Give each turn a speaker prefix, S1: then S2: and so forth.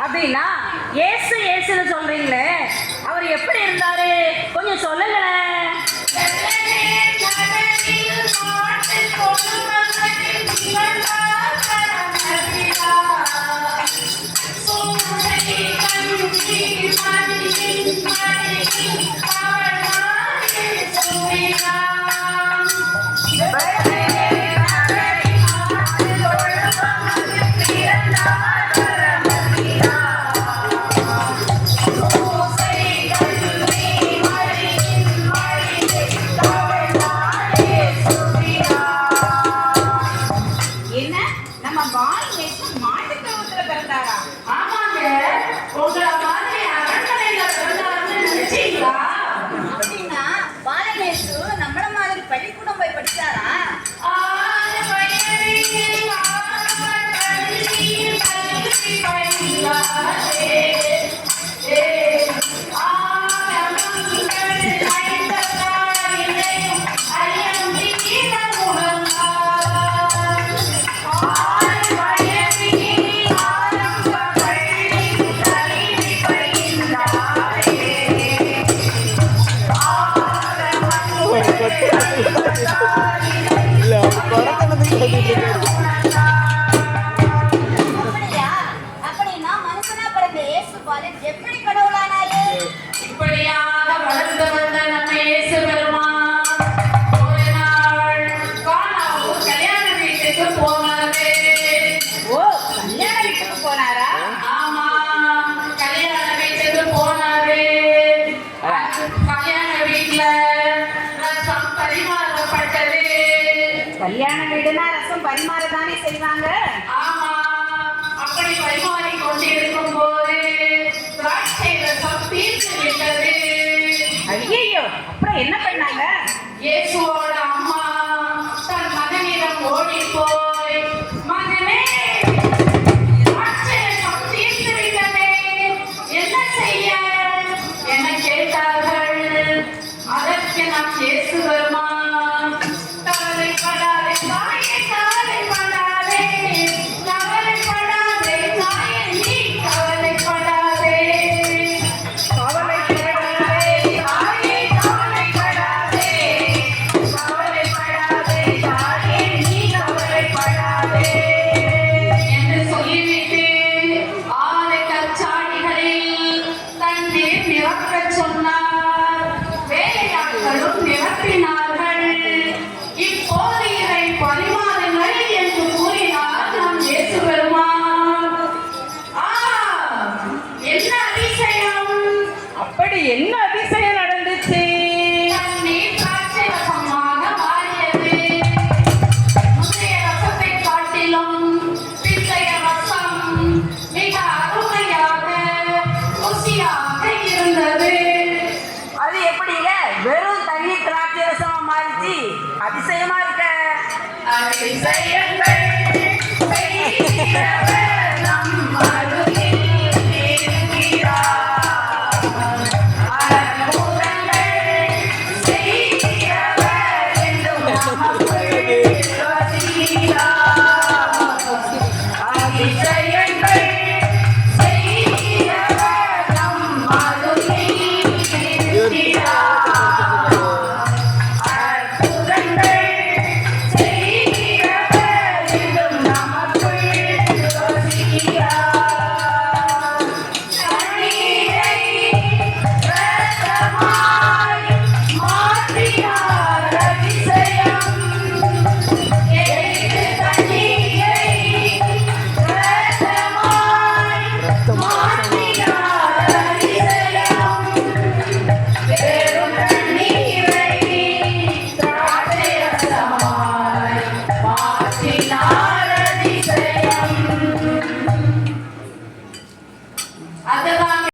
S1: அப்படின்னா ஏசு ஏசுன்னு சொல்றீங்களே, அவர் எப்படி இருந்தாரு கொஞ்சம் சொல்லுங்களேன். என்ன
S2: கல்யாண வீடுனா ரசம் பரிமாறதானே செய்வாங்க.
S3: ஆமா, அப்படி பரிமாறி கொண்டிருக்கும் போது திராட்சை ரசம் தீர்ந்து விட்டது.
S2: ஐயோ, அப்புறம் என்ன பண்ணாங்க?
S3: இயேசுவோட அம்மா தன் மகனிடம் ஓடி போய், மகனே, திராட்சை ரசம் தீர்ந்து விட்டதே, என்ன செய்ய என கேட்டார்கள். அதற்கு நாம் இயேசு பெருமான், கவலைப்படாதே தாயே, கவலைப்படாதே, கவலைப்படாதே தாயே, நீ கவலைப்படாதே, கவலைப்படாதே தாயே, கவலைப்படாதே, கவலைப்படாதே தாயே, நீ கவலைப்படாதே என்று சொல்லிவிட்டு 6 கற்சாடிகளில் தண்ணீர் நிரப்பச் சொன்னார். வேலையாட்களும் நிரப்பினார்கள். இப்போது இதை பரிமாறுங்கள் என்று கூறினார் நம் இயேசு பெருமான். ஆ, என்ன அதிசயம்!
S1: அப்படி என்ன அதிசயம் நடந்துச்சு?
S3: தண்ணீர் திராட்சை ரசமாக மாறியது. முந்தைய ரசத்தை காட்டிலும் பிந்தைய ரசம் மிக அருமையாக ருசியாக இருந்தது.
S1: அது எப்படிங்க வெறும் தண்ணி திராட்சை ரசமா மாறிச்சு? அதிசயமா இருக்க.
S3: அதிசயங்கள் செய்கிறவர் நம் அருகில் இருக்கிறார். அற்புதங்கள் செய்கிறவர் என்றும் நமக்குள் வசிக்கிறார். அதிசயம்